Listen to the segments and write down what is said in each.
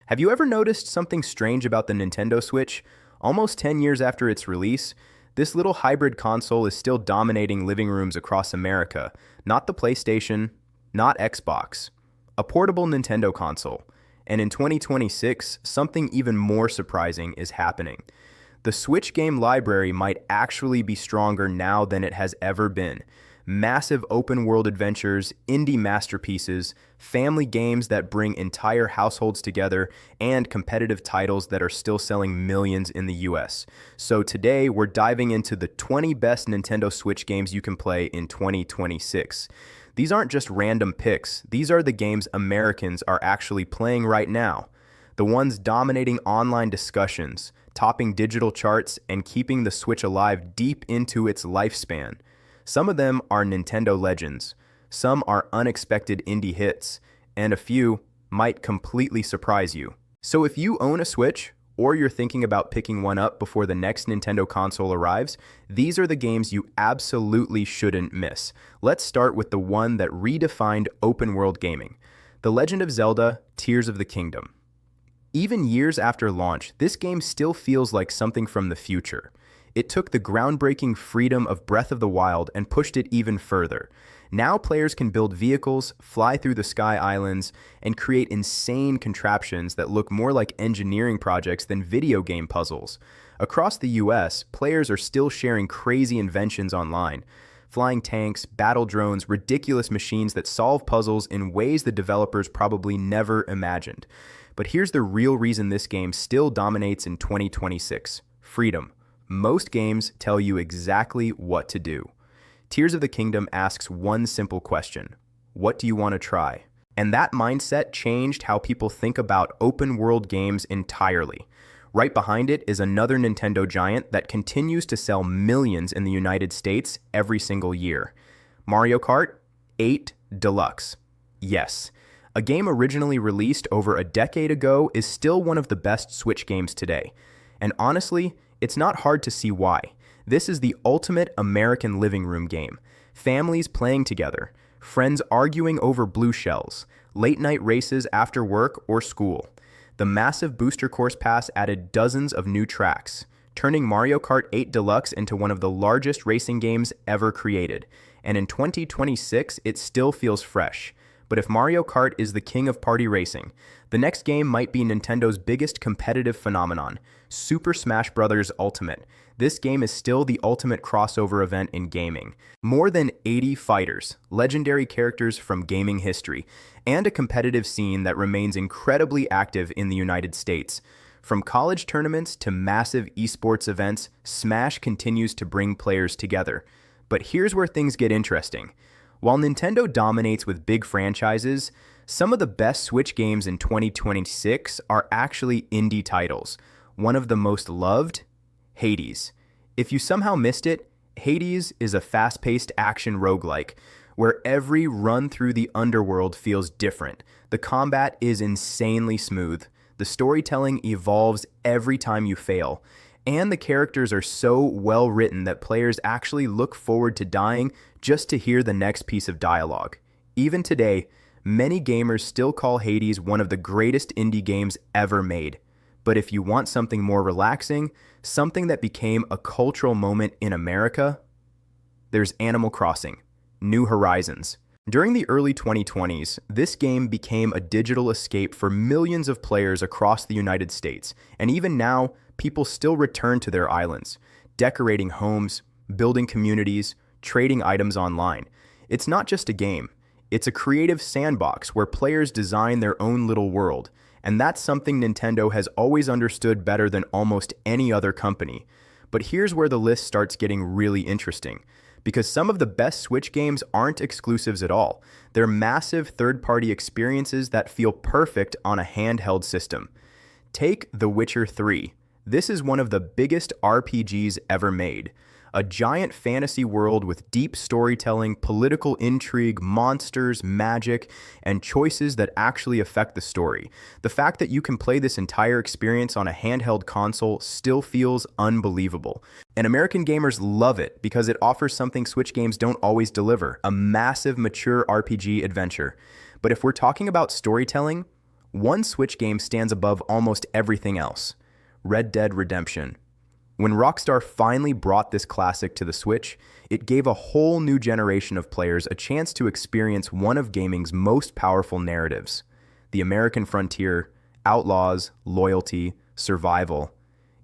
Have you ever noticed something strange about the Nintendo Switch? Almost 10 years after its release, this little hybrid console is still dominating living rooms across America. Not the PlayStation, not Xbox. A portable Nintendo console. And in 2026, something even more surprising is happening. The Switch game library might actually be stronger now than it has ever been. Massive open-world adventures, indie masterpieces, family games that bring entire households together, and competitive titles that are still selling millions in the US. So today, we're diving into the 20 best Nintendo Switch games you can play in 2026. These aren't just random picks, these are the games Americans are actually playing right now. The ones dominating online discussions, topping digital charts, and keeping the Switch alive deep into its lifespan. Some of them are Nintendo legends, some are unexpected indie hits, and a few might completely surprise you. So if you own a Switch, or you're thinking about picking one up before the next Nintendo console arrives, these are the games you absolutely shouldn't miss. Let's start with the one that redefined open-world gaming, The Legend of Zelda: Tears of the Kingdom. Even years after launch, this game still feels like something from the future. It took the groundbreaking freedom of Breath of the Wild and pushed it even further. Now players can build vehicles, fly through the sky islands, and create insane contraptions that look more like engineering projects than video game puzzles. Across the US, players are still sharing crazy inventions online. Flying tanks, battle drones, ridiculous machines that solve puzzles in ways the developers probably never imagined. But here's the real reason this game still dominates in 2026: freedom. Most games tell you exactly what to do. Tears of the Kingdom asks one simple question: what do you want to try? And that mindset changed how people think about open-world games entirely. Right behind it is another Nintendo giant that continues to sell millions in the United States every single year: Mario Kart 8 Deluxe. Yes, a game originally released over a decade ago is still one of the best Switch games today. And honestly, it's not hard to see why. This is the ultimate American living room game. Families playing together, friends arguing over blue shells, late-night races after work or school. The massive Booster Course Pass added dozens of new tracks, turning Mario Kart 8 Deluxe into one of the largest racing games ever created. And in 2026, it still feels fresh. But if Mario Kart is the king of party racing, the next game might be Nintendo's biggest competitive phenomenon, Super Smash Bros. Ultimate. This game is still the ultimate crossover event in gaming. More than 80 fighters, legendary characters from gaming history, and a competitive scene that remains incredibly active in the United States. From college tournaments to massive esports events, Smash continues to bring players together. But here's where things get interesting. While Nintendo dominates with big franchises, some of the best Switch games in 2026 are actually indie titles. One of the most loved, Hades. If you somehow missed it, Hades is a fast-paced action roguelike, where every run through the underworld feels different. The combat is insanely smooth, the storytelling evolves every time you fail, and the characters are so well written that players actually look forward to dying just to hear the next piece of dialogue. Even today, many gamers still call Hades one of the greatest indie games ever made. But if you want something more relaxing, something that became a cultural moment in America, there's Animal Crossing: New Horizons. During the early 2020s, this game became a digital escape for millions of players across the United States, and even now, people still return to their islands, decorating homes, building communities, trading items online. It's not just a game, it's a creative sandbox where players design their own little world, and that's something Nintendo has always understood better than almost any other company. But here's where the list starts getting really interesting, because some of the best Switch games aren't exclusives at all. They're massive third-party experiences that feel perfect on a handheld system. Take The Witcher 3. This is one of the biggest RPGs ever made. A giant fantasy world with deep storytelling, political intrigue, monsters, magic, and choices that actually affect the story. The fact that you can play this entire experience on a handheld console still feels unbelievable. And American gamers love it because it offers something Switch games don't always deliver: a massive, mature RPG adventure. But if we're talking about storytelling, one Switch game stands above almost everything else: Red Dead Redemption. When Rockstar finally brought this classic to the Switch, it gave a whole new generation of players a chance to experience one of gaming's most powerful narratives: the American frontier, outlaws, loyalty, survival.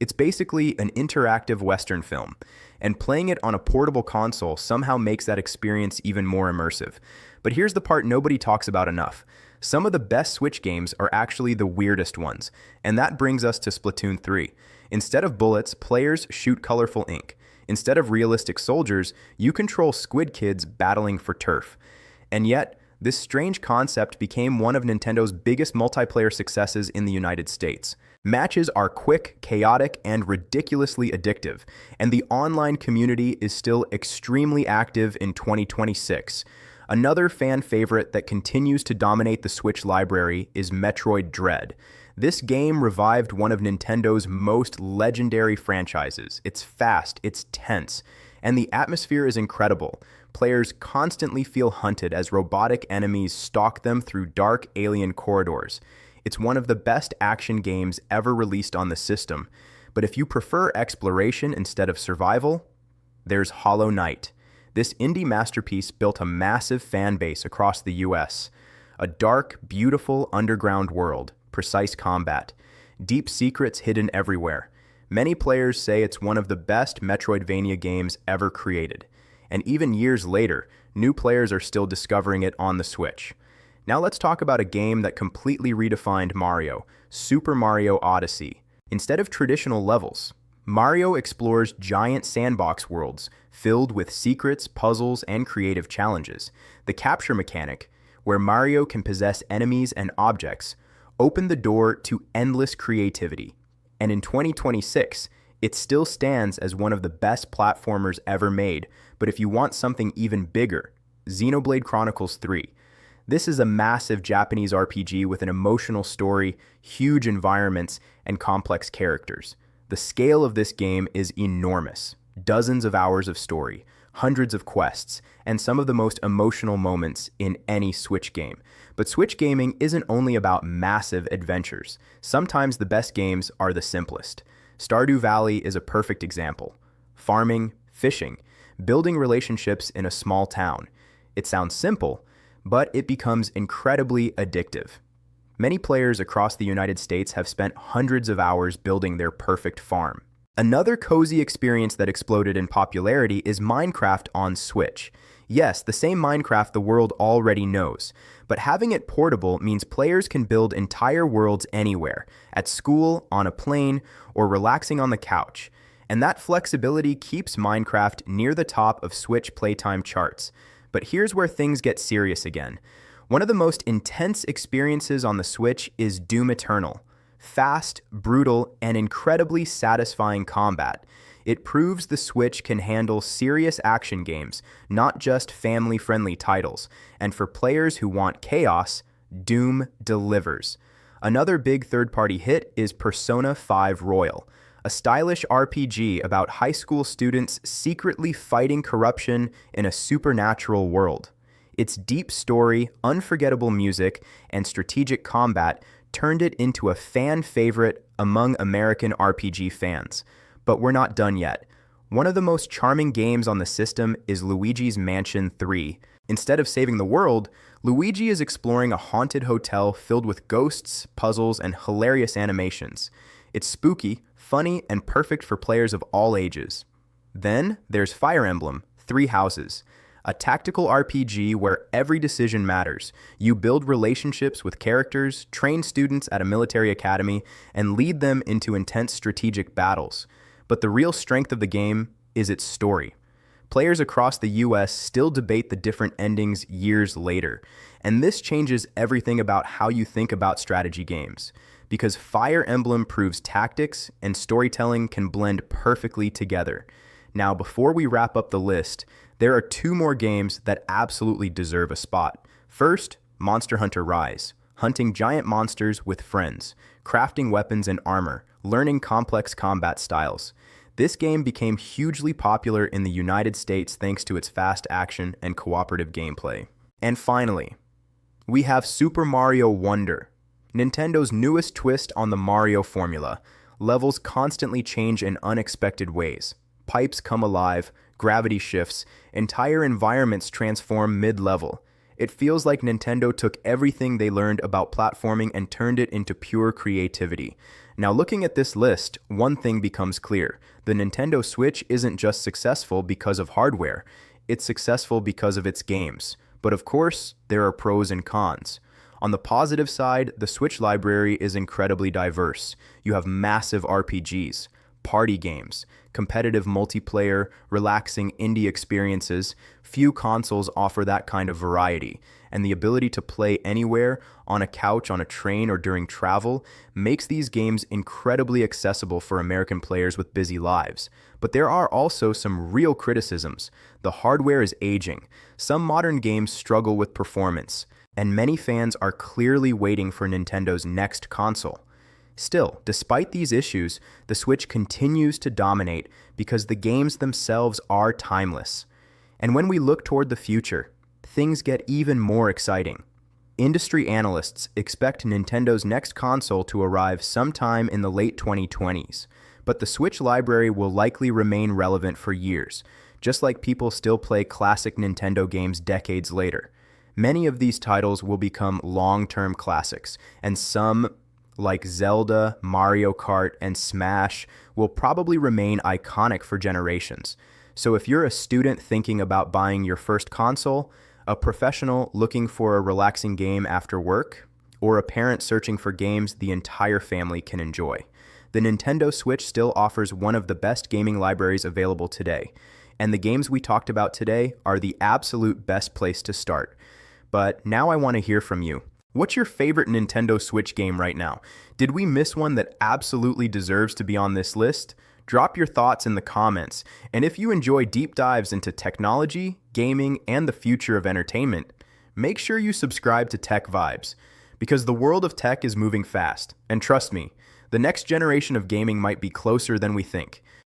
It's basically an interactive Western film, and playing it on a portable console somehow makes that experience even more immersive. But here's the part nobody talks about enough. Some of the best Switch games are actually the weirdest ones, and that brings us to Splatoon 3. Instead of bullets, players shoot colorful ink. Instead of realistic soldiers, you control squid kids battling for turf. And yet, this strange concept became one of Nintendo's biggest multiplayer successes in the United States. Matches are quick, chaotic, and ridiculously addictive, and the online community is still extremely active in 2026. Another fan favorite that continues to dominate the Switch library is Metroid Dread. This game revived one of Nintendo's most legendary franchises. It's fast, it's tense, and the atmosphere is incredible. Players constantly feel hunted as robotic enemies stalk them through dark alien corridors. It's one of the best action games ever released on the system. But if you prefer exploration instead of survival, there's Hollow Knight. This indie masterpiece built a massive fan base across the US. A dark, beautiful underground world, precise combat, deep secrets hidden everywhere. Many players say it's one of the best Metroidvania games ever created. And even years later, new players are still discovering it on the Switch. Now let's talk about a game that completely redefined Mario, Super Mario Odyssey. Instead of traditional levels, Mario explores giant sandbox worlds filled with secrets, puzzles, and creative challenges. The capture mechanic, where Mario can possess enemies and objects, opened the door to endless creativity. And in 2026, it still stands as one of the best platformers ever made. But if you want something even bigger, Xenoblade Chronicles 3. This is a massive Japanese RPG with an emotional story, huge environments, and complex characters. The scale of this game is enormous. Dozens of hours of story, hundreds of quests, and some of the most emotional moments in any Switch game. But Switch gaming isn't only about massive adventures. Sometimes the best games are the simplest. Stardew Valley is a perfect example. Farming, fishing, building relationships in a small town. It sounds simple, but it becomes incredibly addictive. Many players across the United States have spent hundreds of hours building their perfect farm. Another cozy experience that exploded in popularity is Minecraft on Switch. Yes, the same Minecraft the world already knows, but having it portable means players can build entire worlds anywhere, at school, on a plane, or relaxing on the couch. And that flexibility keeps Minecraft near the top of Switch playtime charts. But here's where things get serious again. One of the most intense experiences on the Switch is Doom Eternal. Fast, brutal, and incredibly satisfying combat. It proves the Switch can handle serious action games, not just family-friendly titles. And for players who want chaos, Doom delivers. Another big third-party hit is Persona 5 Royal, a stylish RPG about high school students secretly fighting corruption in a supernatural world. Its deep story, unforgettable music, and strategic combat turned it into a fan favorite among American RPG fans. But we're not done yet. One of the most charming games on the system is Luigi's Mansion 3. Instead of saving the world, Luigi is exploring a haunted hotel filled with ghosts, puzzles, and hilarious animations. It's spooky, funny, and perfect for players of all ages. Then there's Fire Emblem, Three Houses, a tactical RPG where every decision matters. You build relationships with characters, train students at a military academy, and lead them into intense strategic battles. But the real strength of the game is its story. Players across the US still debate the different endings years later, and this changes everything about how you think about strategy games. Because Fire Emblem proves tactics and storytelling can blend perfectly together. Now, before we wrap up the list, there are two more games that absolutely deserve a spot. First, Monster Hunter Rise, hunting giant monsters with friends, crafting weapons and armor, learning complex combat styles. This game became hugely popular in the United States thanks to its fast action and cooperative gameplay. And finally, we have Super Mario Wonder. Nintendo's newest twist on the Mario formula. Levels constantly change in unexpected ways. Pipes come alive, gravity shifts, entire environments transform mid-level. It feels like Nintendo took everything they learned about platforming and turned it into pure creativity. Now, looking at this list, one thing becomes clear. The Nintendo Switch isn't just successful because of hardware, it's successful because of its games. But of course, there are pros and cons. On the positive side, the Switch library is incredibly diverse. You have massive RPGs, party games, competitive multiplayer, relaxing indie experiences. Few consoles offer that kind of variety, and the ability to play anywhere, on a couch, on a train, or during travel, makes these games incredibly accessible for American players with busy lives. But there are also some real criticisms. The hardware is aging. Some modern games struggle with performance, and many fans are clearly waiting for Nintendo's next console. Still, despite these issues, the Switch continues to dominate because the games themselves are timeless. And when we look toward the future, things get even more exciting. Industry analysts expect Nintendo's next console to arrive sometime in the late 2020s, but the Switch library will likely remain relevant for years, just like people still play classic Nintendo games decades later. Many of these titles will become long-term classics, and some, like Zelda, Mario Kart, and Smash, will probably remain iconic for generations. So if you're a student thinking about buying your first console, a professional looking for a relaxing game after work, or a parent searching for games the entire family can enjoy, the Nintendo Switch still offers one of the best gaming libraries available today. And the games we talked about today are the absolute best place to start. But now I want to hear from you. What's your favorite Nintendo Switch game right now? Did we miss one that absolutely deserves to be on this list? Drop your thoughts in the comments. And if you enjoy deep dives into technology, gaming, and the future of entertainment, make sure you subscribe to TechVibes, because the world of tech is moving fast. And trust me, the next generation of gaming might be closer than we think.